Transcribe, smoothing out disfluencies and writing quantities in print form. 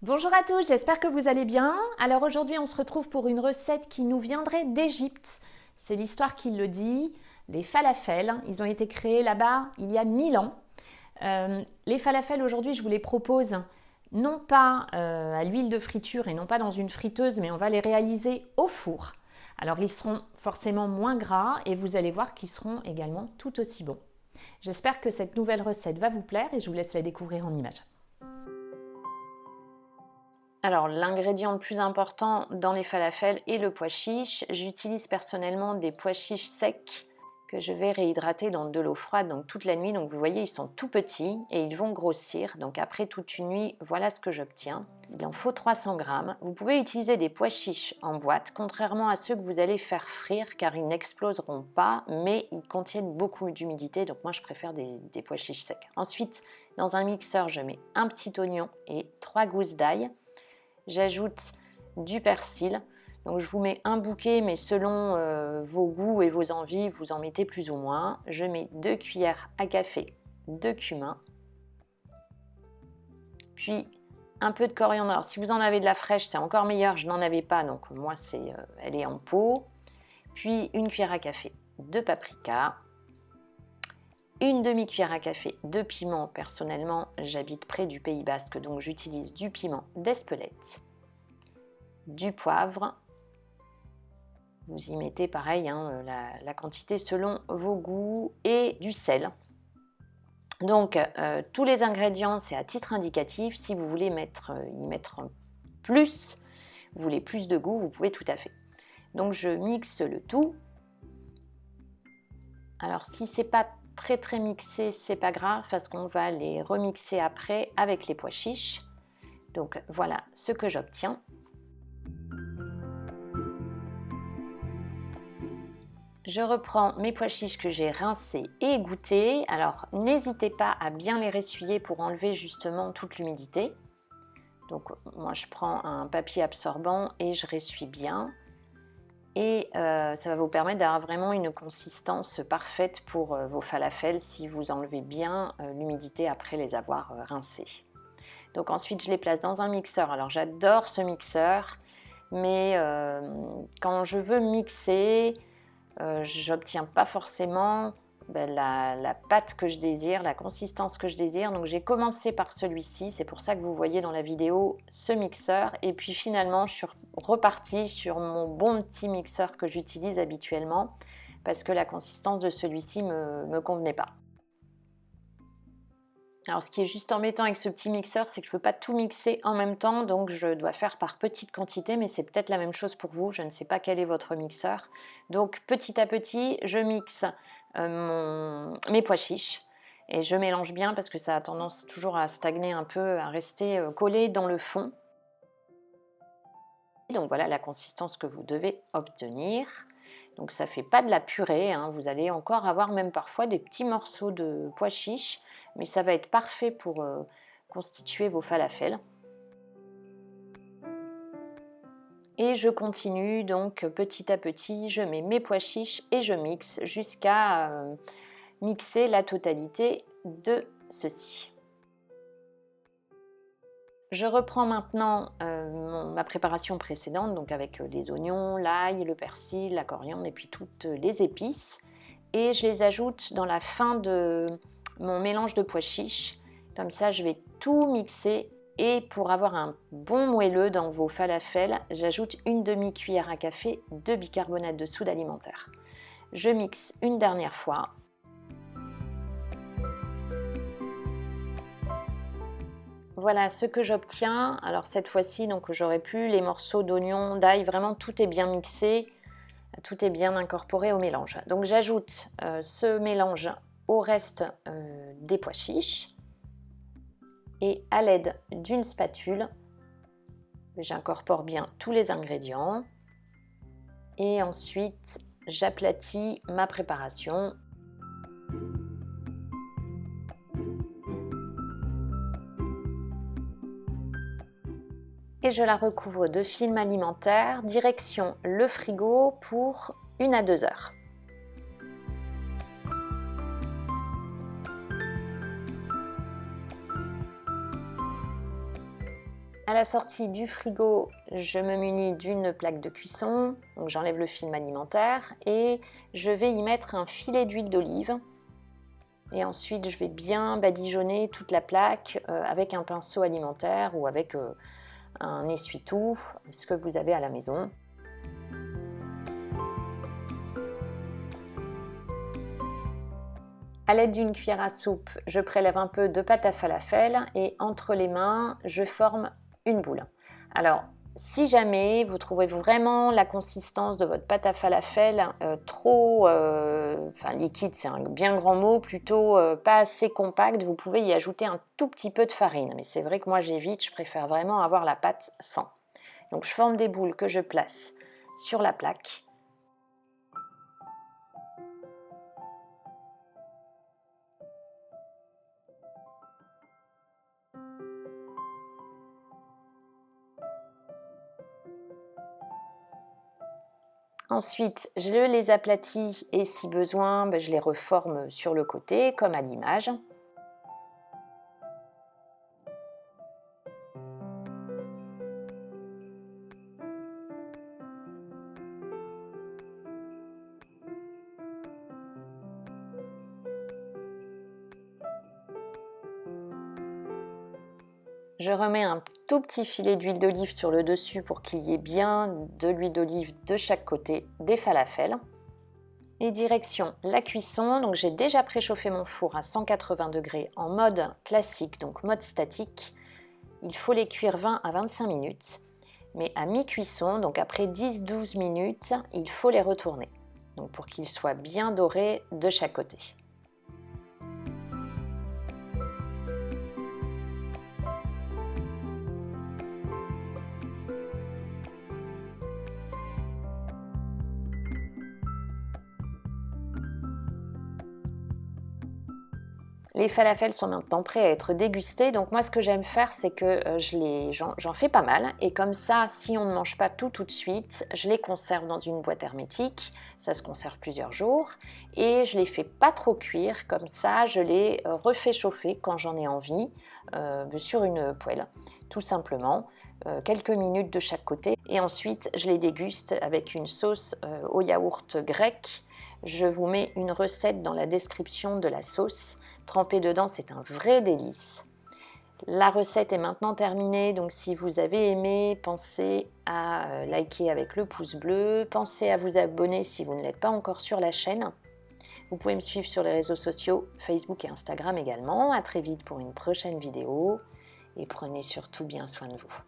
Bonjour à tous, j'espère que vous allez bien. Alors aujourd'hui on se retrouve pour une recette qui nous viendrait d'Égypte. C'est l'histoire qui le dit. Les falafels, ils ont été créés là-bas il y a 1000 ans. Les falafels aujourd'hui je vous les propose non pas à l'huile de friture et non pas dans une friteuse, mais on va les réaliser au four. Alors ils seront forcément moins gras et vous allez voir qu'ils seront également tout aussi bons. J'espère que cette nouvelle recette va vous plaire et je vous laisse la découvrir en images. Alors, l'ingrédient le plus important dans les falafels est le pois chiche. J'utilise personnellement des pois chiches secs que je vais réhydrater dans de l'eau froide donc toute la nuit. Donc vous voyez, ils sont tout petits et ils vont grossir. Donc après toute une nuit, voilà ce que j'obtiens. Il en faut 300 grammes. Vous pouvez utiliser des pois chiches en boîte, contrairement à ceux que vous allez faire frire car ils n'exploseront pas, mais ils contiennent beaucoup d'humidité. Donc moi, je préfère des pois chiches secs. Ensuite, dans un mixeur, je mets un petit oignon et 3 gousses d'ail. J'ajoute du persil. Donc je vous mets un bouquet, mais selon vos goûts et vos envies, vous en mettez plus ou moins. Je mets 2 cuillères à café de cumin. Puis un peu de coriandre. Alors, si vous en avez de la fraîche, c'est encore meilleur. Je n'en avais pas, donc moi, elle est en pot. Puis une cuillère à café de paprika. Une demi-cuillère à café de piment. Personnellement, j'habite près du Pays Basque, donc j'utilise du piment d'Espelette. Du poivre. Vous y mettez pareil la quantité selon vos goûts et du sel. Donc tous les ingrédients, c'est à titre indicatif. Si vous voulez y mettre plus, vous voulez plus de goût, vous pouvez tout à fait. Donc je mixe le tout. Alors si c'est pas très mixé, c'est pas grave parce qu'on va les remixer après avec les pois chiches. Donc voilà ce que j'obtiens. Je reprends mes pois chiches que j'ai rincés et égouttés. Alors n'hésitez pas à bien les ressuyer pour enlever justement toute l'humidité. Donc moi je prends un papier absorbant et je ressuie bien. Et ça va vous permettre d'avoir vraiment une consistance parfaite pour vos falafels si vous enlevez bien l'humidité après les avoir rincés. Donc ensuite je les place dans un mixeur. Alors j'adore ce mixeur, mais quand je veux mixer, j'obtiens pas forcément la pâte que je désire, la consistance que je désire. Donc j'ai commencé par celui-ci, c'est pour ça que vous voyez dans la vidéo ce mixeur. Et puis finalement, je suis repartie sur mon bon petit mixeur que j'utilise habituellement parce que la consistance de celui-ci me convenait pas. Alors ce qui est juste embêtant avec ce petit mixeur, c'est que je ne peux pas tout mixer en même temps, donc je dois faire par petite quantité, mais c'est peut-être la même chose pour vous, je ne sais pas quel est votre mixeur. Donc petit à petit, je mixe mes pois chiches et je mélange bien parce que ça a tendance toujours à stagner un peu, à rester collé dans le fond. Donc voilà la consistance que vous devez obtenir. Donc ça ne fait pas de la purée, hein. Vous allez encore avoir même parfois des petits morceaux de pois chiches, mais ça va être parfait pour constituer vos falafels. Et je continue donc petit à petit, je mets mes pois chiches et je mixe jusqu'à mixer la totalité de ceci. Je reprends maintenant ma préparation précédente, donc avec les oignons, l'ail, le persil, la coriandre et puis toutes les épices. Et je les ajoute dans la fin de mon mélange de pois chiches. Comme ça, je vais tout mixer. Et pour avoir un bon moelleux dans vos falafels, j'ajoute une demi-cuillère à café de bicarbonate de soude alimentaire. Je mixe une dernière fois. Voilà ce que j'obtiens. Alors cette fois-ci, donc j'aurais pu les morceaux d'oignon, d'ail, vraiment tout est bien mixé, tout est bien incorporé au mélange. Donc j'ajoute ce mélange au reste des pois chiches et à l'aide d'une spatule, j'incorpore bien tous les ingrédients et ensuite j'aplatis ma préparation. Et je la recouvre de film alimentaire, direction le frigo pour 1 à 2 heures. À la sortie du frigo, je me munis d'une plaque de cuisson, donc j'enlève le film alimentaire et je vais y mettre un filet d'huile d'olive. Et ensuite, je vais bien badigeonner toute la plaque avec un pinceau alimentaire ou avec un essuie-tout, ce que vous avez à la maison. À l'aide d'une cuillère à soupe, je prélève un peu de pâte à falafel et entre les mains, je forme une boule. Alors, si jamais vous trouvez vraiment la consistance de votre pâte à falafel trop liquide, c'est un bien grand mot, plutôt pas assez compacte, vous pouvez y ajouter un tout petit peu de farine. Mais c'est vrai que moi j'évite, je préfère vraiment avoir la pâte sans. Donc je forme des boules que je place sur la plaque. Ensuite, je les aplatis et si besoin, je les reforme sur le côté comme à l'image. Je remets un tout petit filet d'huile d'olive sur le dessus pour qu'il y ait bien de l'huile d'olive de chaque côté des falafels. Et direction la cuisson, donc j'ai déjà préchauffé mon four à 180 degrés en mode classique, donc mode statique. Il faut les cuire 20 à 25 minutes, mais à mi-cuisson, donc après 10-12 minutes, il faut les retourner, donc pour qu'ils soient bien dorés de chaque côté. Les falafels sont maintenant prêts à être dégustés, donc moi ce que j'aime faire c'est que j'en fais pas mal et comme ça si on ne mange pas tout de suite, je les conserve dans une boîte hermétique, ça se conserve plusieurs jours et je les fais pas trop cuire, comme ça je les refais chauffer quand j'en ai envie sur une poêle, tout simplement. Quelques minutes de chaque côté et ensuite je les déguste avec une sauce au yaourt grec. Je vous mets une recette dans la description de la sauce. Tremper dedans, c'est un vrai délice. La recette est maintenant terminée, donc si vous avez aimé, pensez à liker avec le pouce bleu, pensez à vous abonner si vous ne l'êtes pas encore sur la chaîne. Vous pouvez me suivre sur les réseaux sociaux, Facebook et Instagram également. À très vite pour une prochaine vidéo et prenez surtout bien soin de vous.